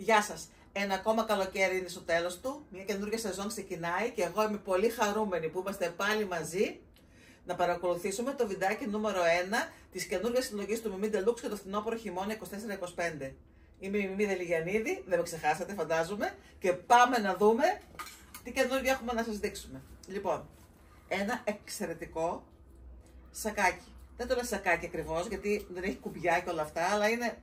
Γεια σας. Ένα ακόμα καλοκαίρι είναι στο τέλος του. Μια καινούργια σεζόν ξεκινάει και εγώ είμαι πολύ χαρούμενη που είμαστε πάλι μαζί να παρακολουθήσουμε το βιντεάκι νούμερο 1 της καινούργιας συλλογής του Μιμή Deluxe για το φθινόπωρο χειμώνα 24-25. Είμαι η Μιμή Δελιγιαννίδη, δεν με ξεχάσατε φαντάζομαι, και πάμε να δούμε τι καινούργια έχουμε να σας δείξουμε. Λοιπόν, ένα εξαιρετικό σακάκι. Δεν το λέω σακάκι ακριβώς γιατί δεν έχει κουμπιά και όλα αυτά, αλλά είναι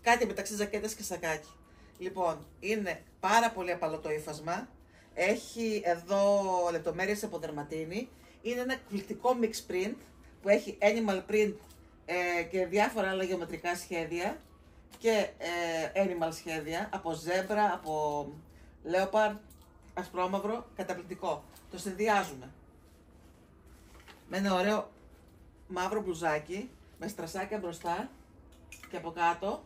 κάτι μεταξύ ζακέτας και σακάκι. Λοιπόν, είναι πάρα πολύ απαλό το ύφασμα. Έχει εδώ λεπτομέρειες από δερματίνη. Είναι ένα εκπληκτικό mix print που έχει animal print και διάφορα άλλα γεωμετρικά σχέδια και animal σχέδια από ζέμπρα, από leopard, ασπρόμαυρο, καταπληκτικό. Το συνδυάζουμε με ένα ωραίο μαύρο μπλουζάκι με στρασάκια μπροστά και από κάτω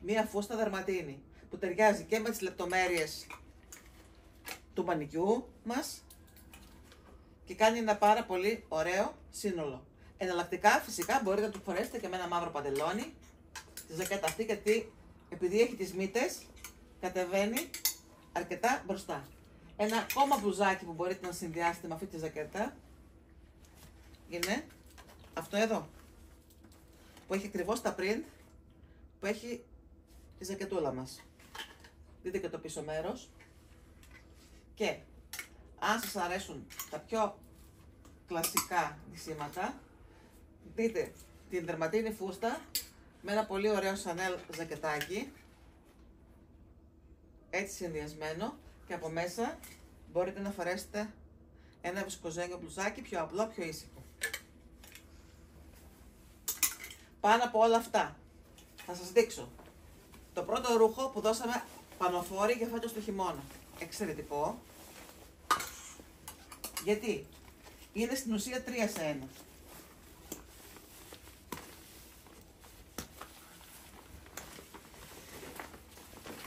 μία φούστα δερματίνη που ταιριάζει και με τις λεπτομέρειες του μανικιού μας και κάνει ένα πάρα πολύ ωραίο σύνολο. Εναλλακτικά φυσικά μπορείτε να το φορέσετε και με ένα μαύρο παντελόνι τη ζακέτα αυτή, γιατί επειδή έχει τις μύτες κατεβαίνει αρκετά μπροστά. Ένα ακόμα μπλουζάκι που μπορείτε να συνδυάσετε με αυτή τη ζακέτα είναι αυτό εδώ που έχει ακριβώς τα print που έχει τη ζακετούλα μας. Δείτε και το πίσω μέρος. Και αν σας αρέσουν τα πιο κλασικά νησίματα, δείτε την δερματίνη φούστα με ένα πολύ ωραίο σανέλ ζακετάκι, έτσι συνδυασμένο, και από μέσα μπορείτε να φορέσετε ένα βισκοζένιο μπλουζάκι πιο απλό, πιο ήσυχο. Πάνω από όλα αυτά θα σας δείξω το πρώτο ρούχο που δώσαμε πανοφόρη για φέτος το χειμώνα. Εξαιρετικό. Γιατί είναι στην ουσία 3 σε 1.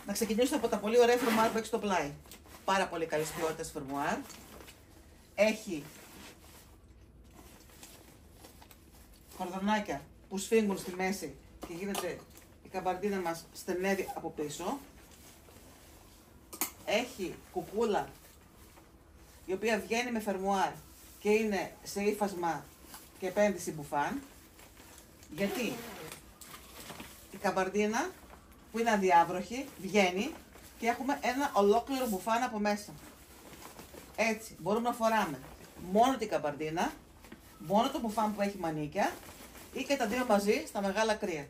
Να ξεκινήσω από τα πολύ ωραία φερμουάρ που έχει στο πλάι. Πάρα πολύ καλής ποιότητας φερμουάρ. Έχει κορδονάκια που σφίγγουν στη μέση και γίνεται η καμπαρντίνα μας στενεύει από πίσω. Έχει κουκούλα η οποία βγαίνει με φερμουάρ και είναι σε ύφασμα και επένδυση μπουφάν, γιατί η καμπαρντίνα που είναι αδιάβροχη βγαίνει και έχουμε ένα ολόκληρο μπουφάν από μέσα. Έτσι μπορούμε να φοράμε μόνο την καμπαρντίνα, μόνο το μπουφάν που έχει μανίκια ή και τα δύο μαζί στα μεγάλα κρύα.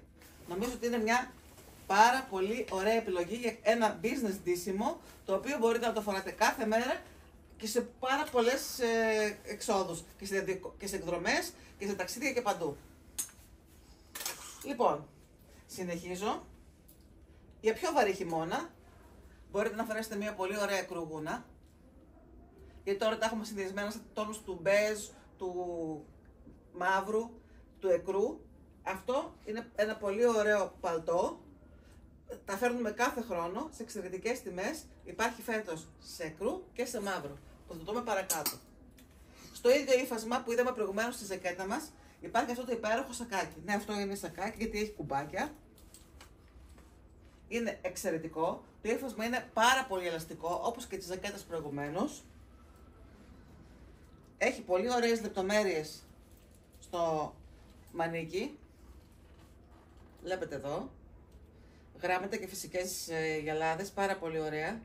Νομίζω ότι είναι μια πάρα πολύ ωραία επιλογή για ένα business ντύσιμο, το οποίο μπορείτε να το φοράτε κάθε μέρα και σε πάρα πολλές εξόδους και σε εκδρομές και σε ταξίδια και παντού. Λοιπόν, συνεχίζω. Για πιο βαρύ χειμώνα μπορείτε να φορέσετε μια πολύ ωραία κρούγουνα, γιατί τώρα τα έχουμε συνδυασμένα σε τόνους του μπέζ, του μαύρου, του εκρού. Αυτό είναι ένα πολύ ωραίο παλτό. Τα φέρνουμε κάθε χρόνο σε εξαιρετικές τιμές. Υπάρχει φέτος σε εκρού και σε μαύρο. Θα το δούμε παρακάτω. Στο ίδιο ύφασμα που είδαμε προηγουμένως στη ζακέτα μας υπάρχει αυτό το υπέροχο σακάκι. Ναι, αυτό είναι σακάκι γιατί έχει κουμπάκια. Είναι εξαιρετικό. Το ύφασμα είναι πάρα πολύ ελαστικό, όπως και τις ζακέτες προηγουμένως. Έχει πολύ ωραίες λεπτομέρειες στο μανίκι. Βλέπετε εδώ. Γράμματα και φυσικές γυαλάδες, πάρα πολύ ωραία.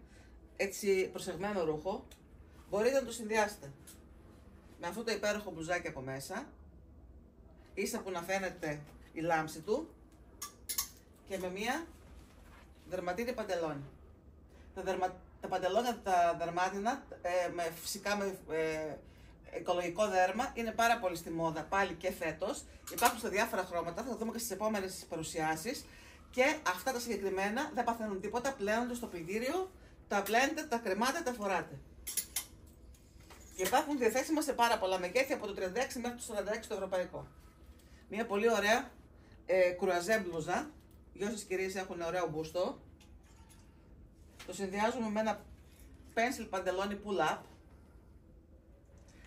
Έτσι προσεγμένο ρούχο. Μπορείτε να το συνδυάσετε με αυτό το υπέροχο μπλουζάκι από μέσα, ίσα που να φαίνεται η λάμψη του, και με μία δερματίνη παντελόνι. Τα παντελόνια τα δερμάτινα, φυσικά με οικολογικό δέρμα, είναι πάρα πολύ στη μόδα πάλι και φέτος. Υπάρχουν στα διάφορα χρώματα, θα το δούμε και στις επόμενες παρουσιάσεις. Και αυτά τα συγκεκριμένα δεν παθαίνουν τίποτα, πλένονται στο πλυντήριο, τα πλένετε, τα κρεμάτε, τα φοράτε. Και υπάρχουν διαθέσιμα σε πάρα πολλά μεγέθη, από το 36 μέχρι το 46 το ευρωπαϊκό. Μια πολύ ωραία κρουαζέ μπλούζα, για όσες κυρίες έχουν ωραίο μπούστο. Το συνδυάζουμε με ένα pencil παντελόνι pull-up,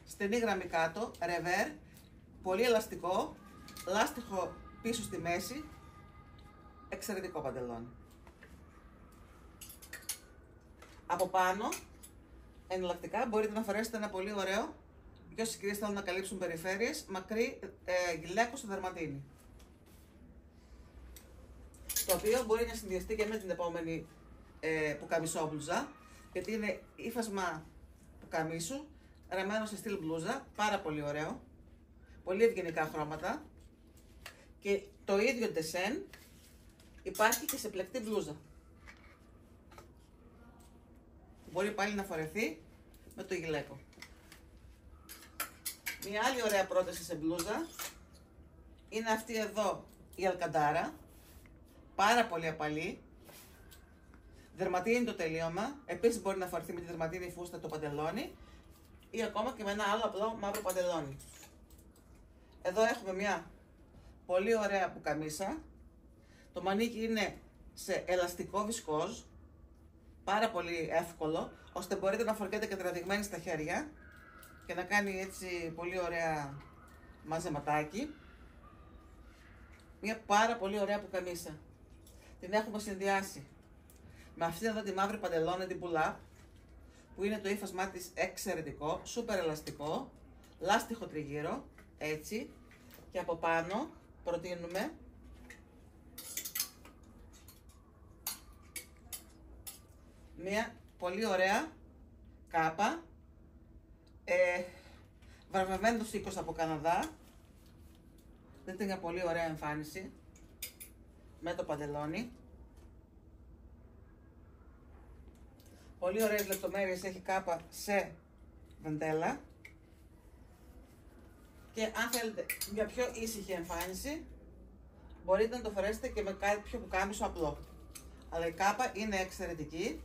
στενή γραμμή κάτω, ρεβέρ, πολύ ελαστικό, λάστιχο πίσω στη μέση, εξαιρετικό παντελόνι. Από πάνω, εναλλακτικά, μπορείτε να φορέσετε ένα πολύ ωραίο, και όσοι κυρίες θέλουν να καλύψουν περιφέρειες, μακρύ γυλαίκο στο δερματίνι. Το οποίο μπορεί να συνδυαστεί και με την επόμενη πουκαμισόμπλουζα, γιατί είναι ύφασμα πουκαμίσου, ραμμένο σε στυλ μπλούζα, πάρα πολύ ωραίο, πολύ ευγενικά χρώματα, και το ίδιο ντεσέν υπάρχει και σε πλεκτή μπλούζα. Μπορεί πάλι να φορεθεί με το γυλαίκο. Μια άλλη ωραία πρόταση σε μπλούζα είναι αυτή εδώ η αλκαντάρα, πάρα πολύ απαλή, δερματίνη το τελείωμα, επίσης μπορεί να φορεθεί με τη δερματίνη φούστα το παντελόνι ή ακόμα και με ένα άλλο απλό μαύρο παντελόνι. Εδώ έχουμε μια πολύ ωραία πουκαμίσα, το μανίκι είναι σε ελαστικό βισκόζ, πάρα πολύ εύκολο, ώστε μπορείτε να φορκέτε και τραβηγμένη στα χέρια και να κάνει έτσι πολύ ωραία μαζεματάκι. Μια πάρα πολύ ωραία πουκαμίσα. Την έχουμε συνδυάσει με αυτήν εδώ τη μαύρη παντελόνι, την pull-up, που είναι το ύφασμά της εξαιρετικό, σούπερ ελαστικό, λάστιχο τριγύρω, έτσι, και από πάνω προτείνουμε μια πολύ ωραία κάπα, βραβευμένος οίκος από Καναδά. Δείτε μια πολύ ωραία εμφάνιση με το παντελόνι. Πολύ ωραίες λεπτομέρειες έχει κάπα σε δεντέλα. Και αν θέλετε μια πιο ήσυχη εμφάνιση, μπορείτε να το φορέσετε και με κάτι πιο πουκάμισο απλό. Αλλά η κάπα είναι εξαιρετική.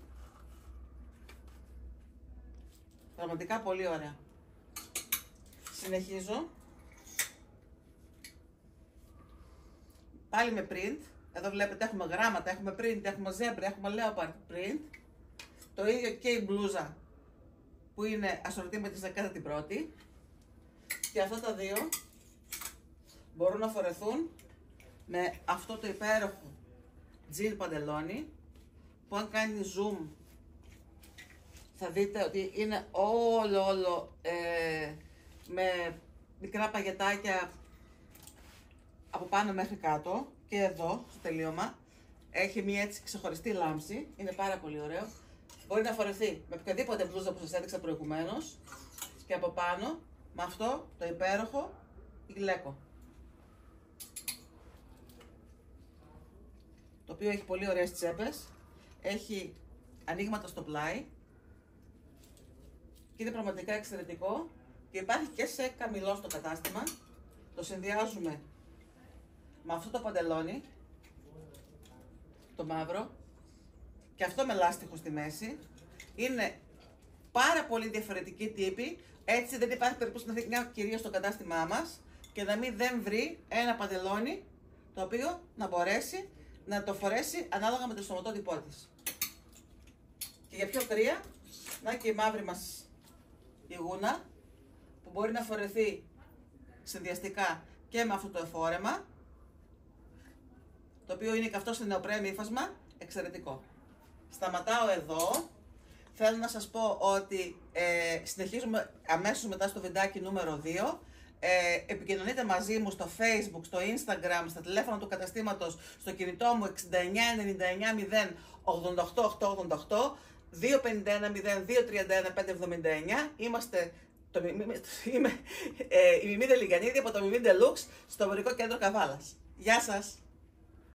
Πραγματικά πολύ ωραία. Συνεχίζω. Πάλι με print. Εδώ βλέπετε έχουμε γράμματα, έχουμε print, έχουμε zebra, έχουμε leopard print. Το ίδιο και η μπλούζα που είναι ασορτή με τη 11η. Και αυτά τα δύο μπορούν να φορεθούν με αυτό το υπέροχο τζιν παντελόνι, που αν κάνει zoom θα δείτε ότι είναι όλο με μικρά παγετάκια από πάνω μέχρι κάτω, και εδώ στο τελείωμα έχει μια έτσι ξεχωριστή λάμψη, είναι πάρα πολύ ωραίο. Μπορεί να φορεθεί με οποιαδήποτε μπλούζα που σας έδειξα προηγουμένως και από πάνω με αυτό το υπέροχο γυλαίκο, το οποίο έχει πολύ ωραίες τσέπες, έχει ανοίγματα στο πλάι και είναι πραγματικά εξαιρετικό και υπάρχει και σε καμηλό στο κατάστημα. Το συνδυάζουμε με αυτό το παντελόνι, το μαύρο, και αυτό με λάστιχο στη μέση. Είναι πάρα πολύ διαφορετική τύπη, έτσι δεν υπάρχει περίπτωση να δει μια κυρία στο κατάστημά μας και να μην δεν βρει ένα παντελόνι το οποίο να μπορέσει να το φορέσει ανάλογα με το σωματότυπό της. Και για πιο κρύα, να και η μαύρη μας η γούνα, που μπορεί να φορεθεί συνδυαστικά και με αυτό το εφόρεμα, το οποίο είναι και αυτό σε νεοπρέμι ύφασμα, εξαιρετικό. Σταματάω εδώ. Θέλω να σας πω ότι συνεχίζουμε αμέσως μετά στο βιντεάκι νούμερο 2. Επικοινωνείτε μαζί μου στο Facebook, στο Instagram, στα τηλέφωνα του καταστήματος, στο κινητό μου 69 99 0 88 888, 251 0 231 579. Είμαι η Μιμή Δελιγανίδη από το Μιμή Deluxe στο εμπορικό κέντρο Καβάλας. Γεια σας!